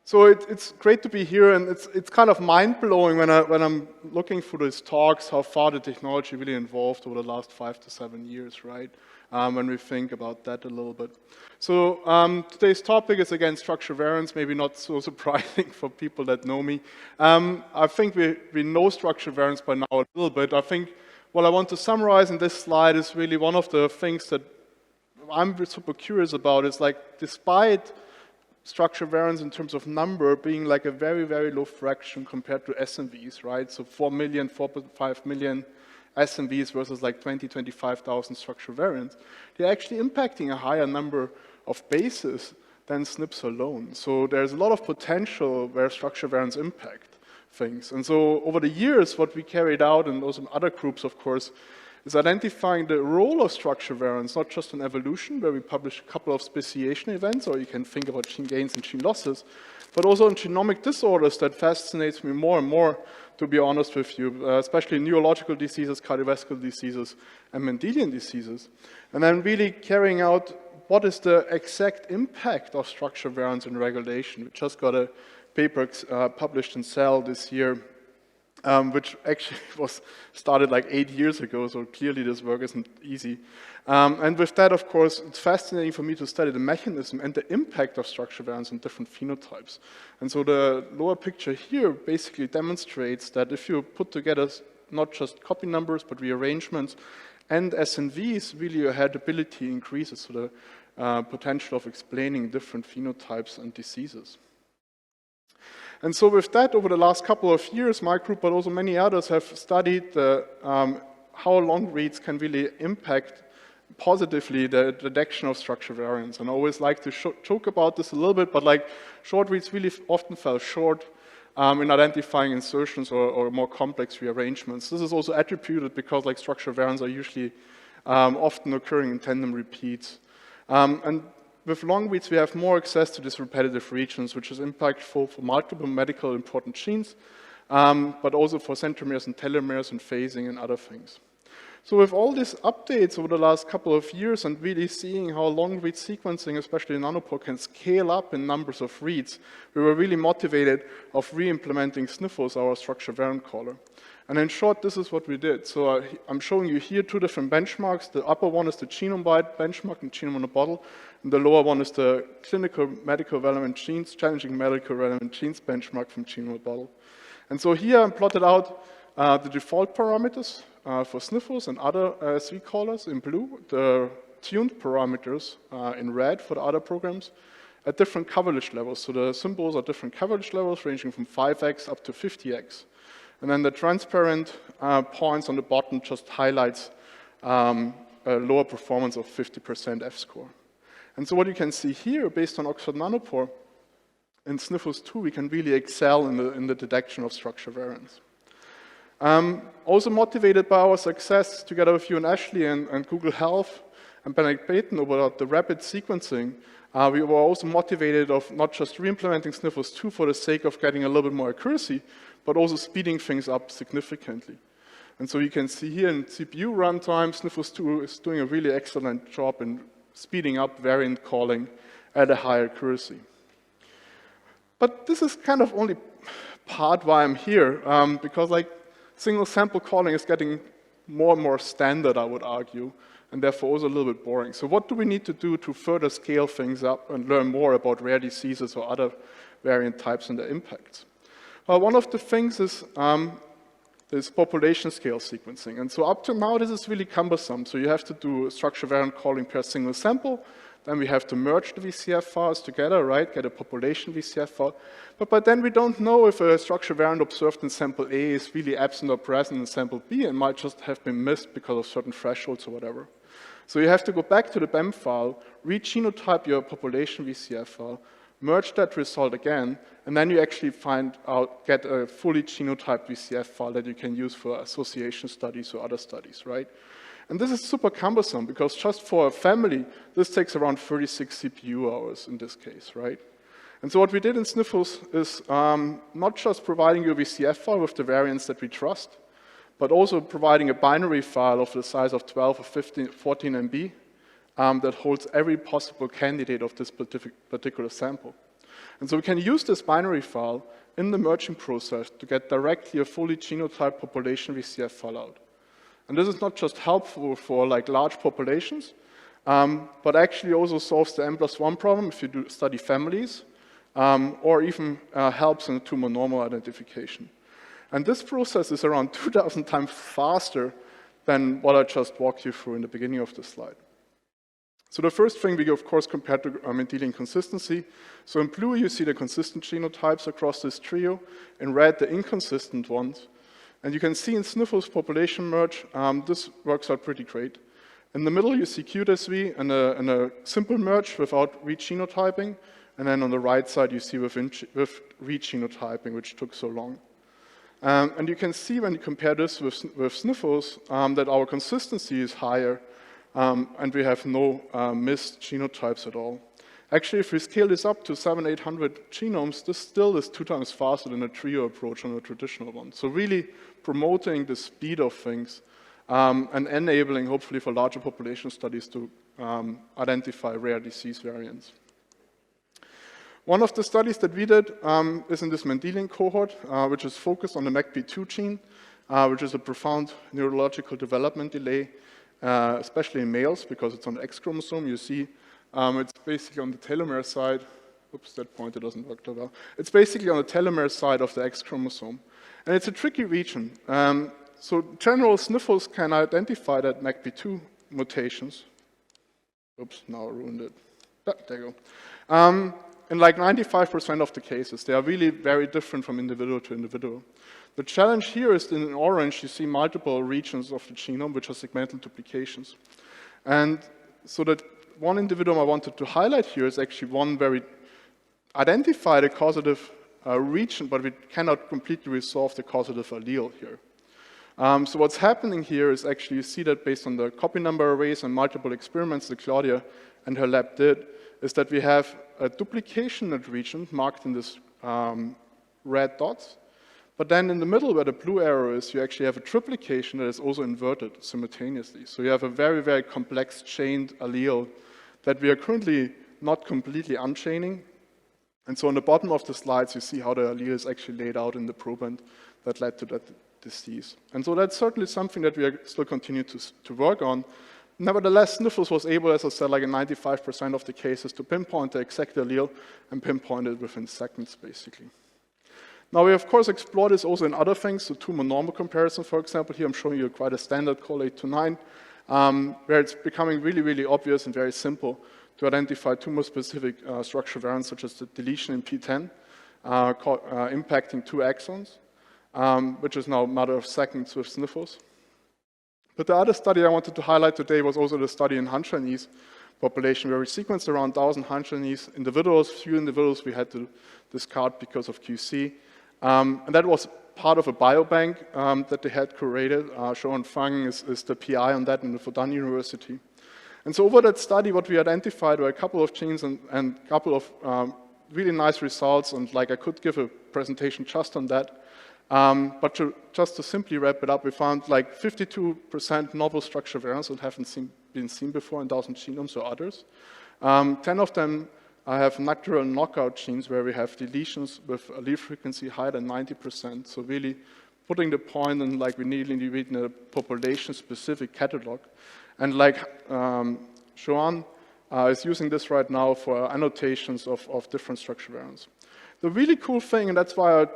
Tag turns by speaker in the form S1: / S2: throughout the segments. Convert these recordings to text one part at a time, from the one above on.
S1: So it's great to be here, and it's kind of mind-blowing when I'm looking through these talks, how far the technology really evolved over the last 5 to 7 years, right? When we think about that a little bit. So today's topic is, again, structure variants, maybe not so surprising for people that know me. I think we know structure variants by now a little bit. I think what I want to summarize in this slide is really one of the things that I'm super curious about is, like, despite structure variance in terms of number being like a very, very low fraction compared to SNVs, right? So 4 million, 4.5 million SNVs versus like 20, 25,000 structure variants. They're actually impacting a higher number of bases than SNPs alone. So there's a lot of potential where structure variants impact things. And so over the years, what we carried out, and also other groups, of course, is identifying the role of structure variants, not just in evolution, where we publish a couple of speciation events, or you can think about gene gains and gene losses, but also in genomic disorders that fascinates me more and more, to be honest with you, especially neurological diseases, cardiovascular diseases, and Mendelian diseases. And then really carrying out what is the exact impact of structure variants in regulation. We just got a paper published in Cell this year, which actually was started like 8 years ago, so clearly this work isn't easy. And with that, of course, it's fascinating for me to study the mechanism and the impact of structure variants on different phenotypes. And so the lower picture here basically demonstrates that if you put together not just copy numbers, but rearrangements and SNVs, really your heritability increases, so the potential of explaining different phenotypes and diseases. And so with that, over the last couple of years, my group, but also many others, have studied how long reads can really impact positively the detection of structure variants. And I always like to joke about this a little bit, but like short reads really often fell short in identifying insertions or more complex rearrangements. This is also attributed because like structure variants are usually often occurring in tandem repeats. And with long reads, we have more access to these repetitive regions, which is impactful for multiple medical important genes, but also for centromeres and telomeres and phasing and other things. So with all these updates over the last couple of years and really seeing how long read sequencing, especially in Nanopore, can scale up in numbers of reads, we were really motivated of re-implementing Sniffles, our structure variant caller. And in short, this is what we did. So I'm showing you here 2 different benchmarks. The upper one is the genome-wide benchmark in Genome in a Bottle, and the lower one is the clinical medical relevant genes, challenging medical relevant genes benchmark from Genome in a Bottle. And so here I plotted out the default parameters for Sniffles and other SV callers in blue, the tuned parameters in red for the other programs at different coverage levels. So the symbols are different coverage levels ranging from 5x up to 50x. And then the transparent points on the bottom just highlights a lower performance of 50% F-score. And so what you can see here, based on Oxford Nanopore, in Sniffles 2, we can really excel in the detection of structure variants. Also motivated by our success together with you and Ashley and Google Health and Benedict Payton about the rapid sequencing, we were also motivated of not just re-implementing Sniffles 2 for the sake of getting a little bit more accuracy, but also speeding things up significantly. And so you can see here in CPU runtime, Sniffles 2 is doing a really excellent job in speeding up variant calling at a higher accuracy. But this is kind of only part why I'm here, because like single sample calling is getting more and more standard, I would argue, and therefore also a little bit boring. So what do we need to do to further scale things up and learn more about rare diseases or other variant types and their impacts? Well, one of the things is this population scale sequencing. And so up to now, this is really cumbersome. So you have to do structure variant calling per single sample. Then we have to merge the VCF files together, right? Get a population VCF file. But by then, we don't know if a structure variant observed in sample A is really absent or present in sample B and might just have been missed because of certain thresholds or whatever. So you have to go back to the BEM file, re-genotype your population VCF file, merge that result again, and then you actually get a fully genotyped VCF file that you can use for association studies or other studies, right? And this is super cumbersome because just for a family, this takes around 36 CPU hours in this case, right? And so what we did in Sniffles is not just providing you a VCF file with the variants that we trust, but also providing a binary file of the size of 12 or 14 MB that holds every possible candidate of this particular sample. And so we can use this binary file in the merging process to get directly a fully genotyped population VCF file out. And this is not just helpful for like large populations, but actually also solves the N+1 problem if you study families, or even helps in tumour-normal identification. And this process is around 2,000 times faster than what I just walked you through in the beginning of the slide. So the first thing we, of course, compared to Mendelian consistency. So in blue, you see the consistent genotypes across this trio. In red, the inconsistent ones. And you can see in Sniffles population merge, this works out pretty great. In the middle, you see QDSV and a simple merge without re-genotyping. And then on the right side, you see with re-genotyping, which took so long. And you can see when you compare this with Sniffles that our consistency is higher and we have no missed genotypes at all. Actually, if we scale this up to 700-800 genomes, this still is 2 times faster than a trio approach on a traditional one. So really promoting the speed of things and enabling, hopefully, for larger population studies to identify rare disease variants. One of the studies that we did is in this Mendelian cohort, which is focused on the MACB2 gene, which is a profound neurological development delay, especially in males, because it's on the X chromosome. You see it's basically on the telomere side. Oops, that pointer doesn't work too well. It's basically on the telomere side of the X chromosome. And it's a tricky region. So general Sniffles can identify that MACB2 mutations. Oops, now I ruined it. There you go. In like 95% of the cases, they are really very different from individual to individual. The challenge here is that in orange, you see multiple regions of the genome, which are segmental duplications. And so that one individual I wanted to highlight here is actually one where we identified a causative region, but we cannot completely resolve the causative allele here. So what's happening here is actually you see that based on the copy number arrays and multiple experiments that Claudia and her lab did, is that we have a duplication in that region marked in this red dots. But then in the middle where the blue arrow is, you actually have a triplication that is also inverted simultaneously. So you have a very, very complex chained allele that we are currently not completely unchaining. And so on the bottom of the slides, you see how the allele is actually laid out in the proband that led to that disease. And so that's certainly something that we are still continue to work on. Nevertheless, Sniffles was able, as I said, like in 95% of the cases, to pinpoint the exact allele and pinpoint it within seconds, basically. Now, we, of course, explore this also in other things, so tumour-normal comparison, for example. Here I'm showing you quite a standard correlate to 9, where it's becoming really, really obvious and very simple to identify tumor-specific structural variants, such as the deletion in P10, impacting 2 exons, which is now a matter of seconds with Sniffles. But the other study I wanted to highlight today was also the study in Han Chinese population, where we sequenced around 1,000 Han Chinese individuals. Few individuals we had to discard because of QC. And that was part of a biobank that they had created. Shoan Fang is the PI on that in the Fudan University. And so over that study, what we identified were a couple of genes and a couple of really nice results. And like I could give a presentation just on that. But just to simply wrap it up, we found like 52% novel structure variants that haven't been seen before in 1,000 genomes or others. 10 of them have natural knockout genes where we have deletions with allele frequency higher than 90%. So really putting the point in like we need in a population-specific catalog. And like Joan is using this right now for annotations of different structure variants. The really cool thing, and that's why I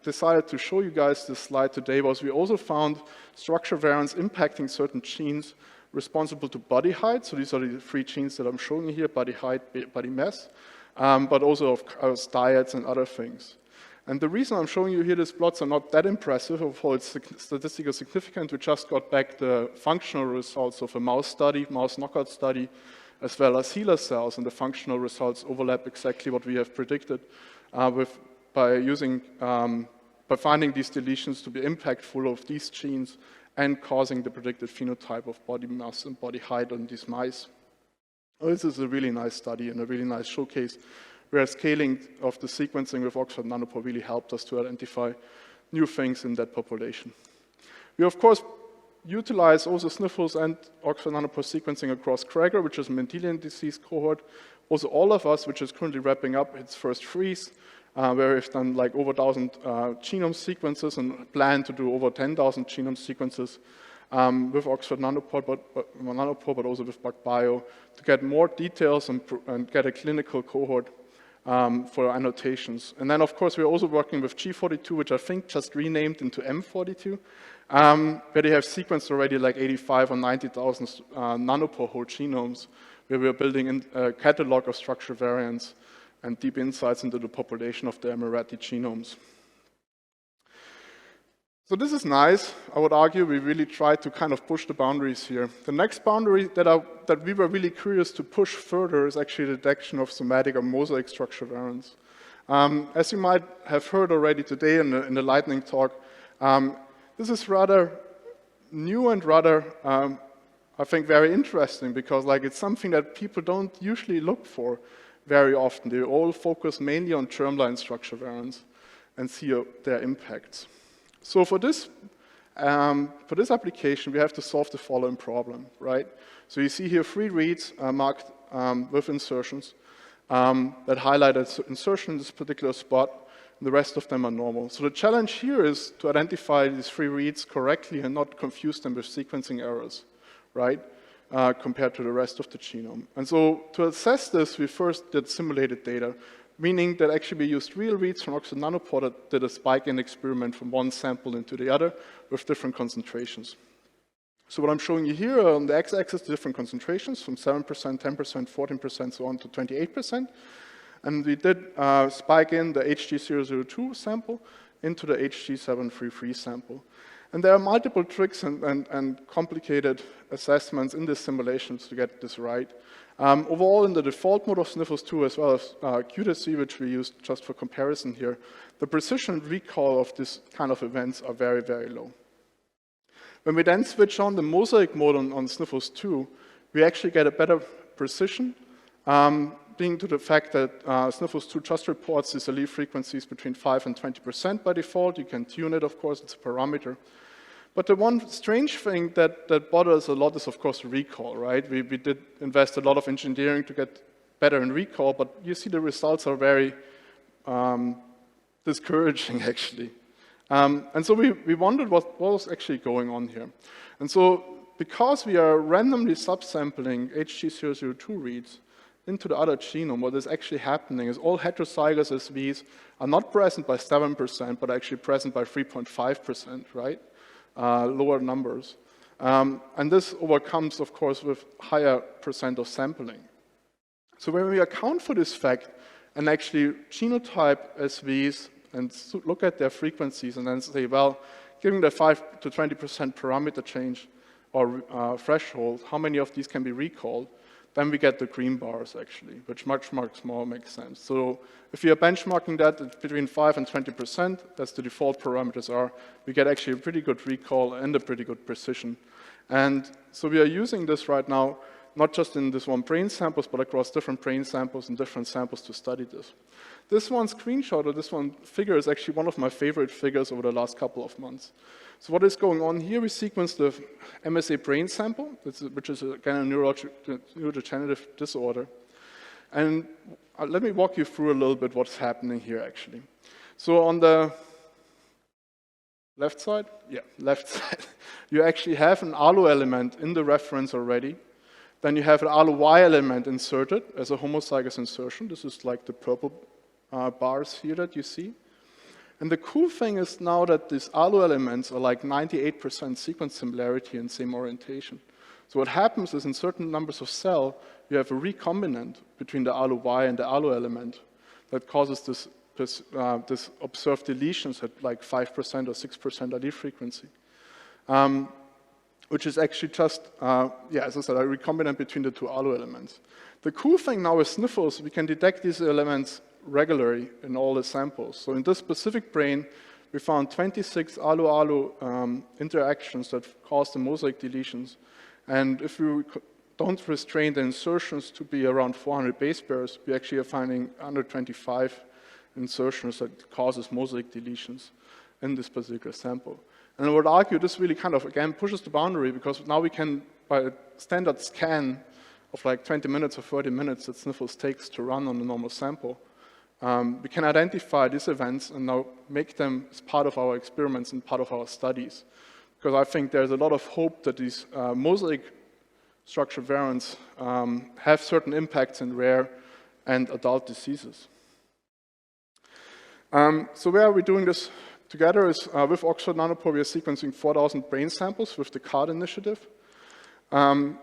S1: decided to show you guys this slide today, was we also found structure variants impacting certain genes responsible to body height. So these are the 3 genes that I'm showing you here, body height, body mass, but also of course diets and other things. And the reason I'm showing you here these plots are not that impressive, although it's statistically significant. We just got back the functional results of a mouse study, mouse knockout study, as well as HeLa cells, and the functional results overlap exactly what we have predicted by finding these deletions to be impactful of these genes and causing the predicted phenotype of body mass and body height on these mice. This is a really nice study and a really nice showcase where scaling of the sequencing with Oxford Nanopore really helped us to identify new things in that population. We, of course, utilize also Sniffles and Oxford Nanopore sequencing across Crager, which is a Mendelian disease cohort. Also All of Us, which is currently wrapping up its first freeze, where we've done like over 1,000 genome sequences and plan to do over 10,000 genome sequences with Oxford Nanopore, but also with BugBio to get more details and get a clinical cohort for annotations. And then, of course, we're also working with G42, which I think just renamed into M42, where they have sequenced already like 85 or 90,000 nanopore whole genomes, where we're building a catalog of structure variants and deep insights into the population of the Emirati genomes. So this is nice. I would argue we really tried to kind of push the boundaries here. The next boundary that we were really curious to push further is actually the detection of somatic or mosaic structure variants. As you might have heard already today in the lightning talk, this is rather new and rather, I think, very interesting because like it's something that people don't usually look for very often. They all focus mainly on germline structure variants and see their impacts. So for this application, we have to solve the following problem, right? So you see here 3 reads marked with insertions that highlight an insertion in this particular spot, and the rest of them are normal. So the challenge here is to identify these 3 reads correctly and not confuse them with sequencing errors, right? Compared to the rest of the genome. And so to assess this, we first did simulated data, meaning that actually we used real reads from Oxford Nanopore that did a spike-in experiment from one sample into the other with different concentrations. So what I'm showing you here on the x-axis, the different concentrations from 7%, 10%, 14%, so on to 28%. And we did spike in the HG002 sample into the HG733 sample. And there are multiple tricks and complicated assessments in these simulations to get this right. Overall, in the default mode of Sniffles 2, as well as gVCF, which we used just for comparison here, the precision and recall of this kind of events are very, very low. When we then switch on the Mosaic mode on Sniffles 2, we actually get a better precision, being to the fact that Sniffles 2 just reports these allele frequencies between 5 and 20% by default. You can tune it, of course, it's a parameter. But the one strange thing that bothers a lot is, of course, recall, right? We did invest a lot of engineering to get better in recall, but you see the results are very discouraging, actually. And so we wondered what was actually going on here. And so because we are randomly subsampling HG002 reads into the other genome, what is actually happening is all heterozygous SVs are not present by 7%, but actually present by 3.5%, right? Lower numbers. And this overcomes, of course, with higher percent of sampling. So when we account for this fact and actually genotype SVs and look at their frequencies and then say, well, given the 5 to 20% parameter change or threshold, how many of these can be recalled? Then we get the green bars, actually, which much more makes sense. So if you are benchmarking that between 5 and 20%, that's the default parameters are, we get actually a pretty good recall and a pretty good precision. And so we are using this right now, not just in this one brain samples, but across different brain samples and different samples to study this. This one screenshot or this one figure is actually one of my favorite figures over the last couple of months. So what is going on here? We sequenced the MSA brain sample, which is again a neurodegenerative disorder. And let me walk you through a little bit what's happening here, actually. So on the left side, you actually have an ALU element in the reference already. Then you have an ALU-Y element inserted as a homozygous insertion. This is like the purple bars here that you see. And the cool thing is now that these ALU elements are like 98% sequence similarity and same orientation. So what happens is in certain numbers of cell, you have a recombinant between the ALU-Y and the ALU element that causes this observed deletions at like 5% or 6% allele frequency. Which is actually just, as I said, a recombinant between the two ALU elements. The cool thing now with Sniffles, we can detect these elements regularly in all the samples. So in this specific brain, we found 26 ALU-ALU interactions that cause the mosaic deletions. And if we don't restrain the insertions to be around 400 base pairs, we actually are finding under 25 insertions that causes mosaic deletions in this particular sample. And I would argue this really kind of, again, pushes the boundary, because now we can, by a standard scan of like 20 minutes or 30 minutes that Sniffles takes to run on a normal sample, we can identify these events and now make them as part of our experiments and part of our studies. Because I think there's a lot of hope that these mosaic structure variants have certain impacts in rare and adult diseases. So where are we doing this together is with Oxford Nanopore, we are sequencing 4,000 brain samples with the CARD initiative.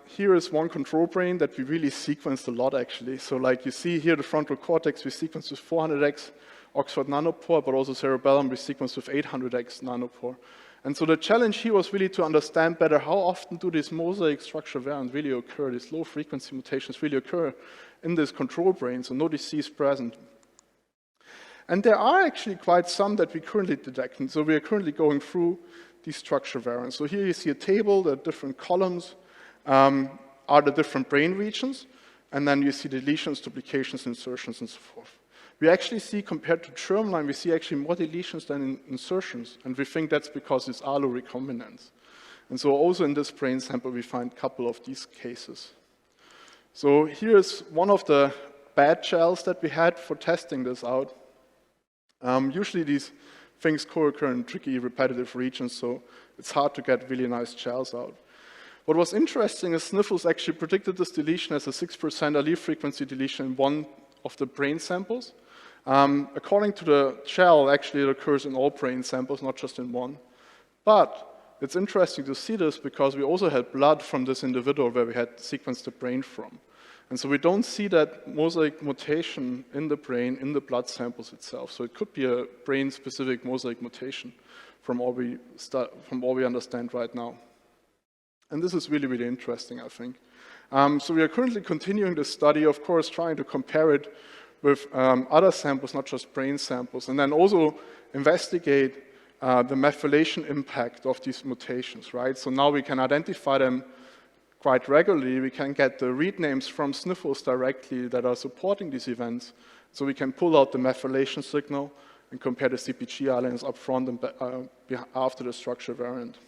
S1: Here is one control brain that we really sequenced a lot, actually. So like you see here, the frontal cortex, we sequenced with 400x Oxford Nanopore, but also cerebellum, we sequenced with 800x Nanopore. And so the challenge here was really to understand better how often do these mosaic structure variants really occur, these low-frequency mutations really occur in this control brain, so no disease present. And there are actually quite some that we currently detect, and so we are currently going through these structure variants. So here you see a table, the different columns are the different brain regions, and then you see deletions, duplications, insertions, and so forth. We actually see, compared to germline, we see actually more deletions than insertions, and we think that's because it's allele recombinants. And so also in this brain sample, we find a couple of these cases. So here's one of the bad gels that we had for testing this out. Usually these things co-occur in tricky, repetitive regions, so it's hard to get really nice gels out. What was interesting is Sniffles actually predicted this deletion as a 6% allele frequency deletion in one of the brain samples. According to the gel, actually it occurs in all brain samples, not just in one. But it's interesting to see this because we also had blood from this individual where we had sequenced the brain from. And so we don't see that mosaic mutation in the brain, in the blood samples itself. So it could be a brain-specific mosaic mutation from all we understand right now. And this is really, really interesting, I think. So we are currently continuing this study, of course, trying to compare it with other samples, not just brain samples, and then also investigate the methylation impact of these mutations, right? So now we can identify them quite regularly. We can get the read names from Sniffles directly that are supporting these events, so we can pull out the methylation signal and compare the CpG alleles up front and after the structure variant.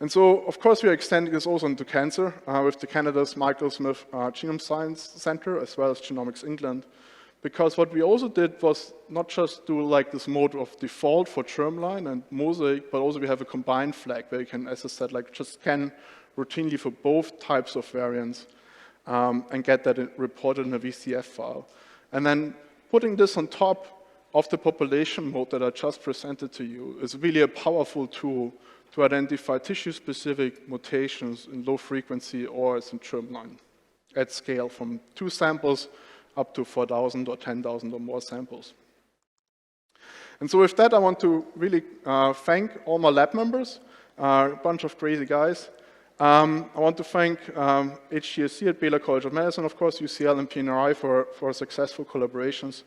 S1: And so, of course, we are extending this also into cancer with the Canada's Michael Smith Genome Science Center, as well as Genomics England. Because what we also did was not just do like this mode of default for germline and mosaic, but also we have a combined flag where you can, as I said, like just scan routinely for both types of variants and get that reported in a VCF file. And then putting this on top of the population mode that I just presented to you is really a powerful tool to identify tissue-specific mutations in low frequency or as in germline at scale from 2 samples up to 4,000 or 10,000 or more samples. And so with that, I want to really thank all my lab members, a bunch of crazy guys. I want to thank HGSC at Baylor College of Medicine, of course, UCL and PNRI for successful collaborations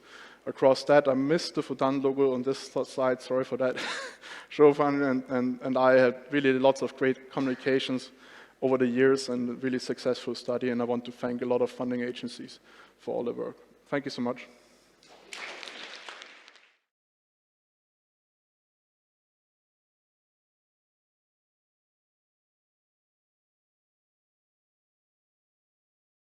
S1: across that. I missed the Fudan logo on this slide, sorry for that. Shofan and I had really lots of great communications over the years and a really successful study, and I want to thank a lot of funding agencies for all the work. Thank you so much.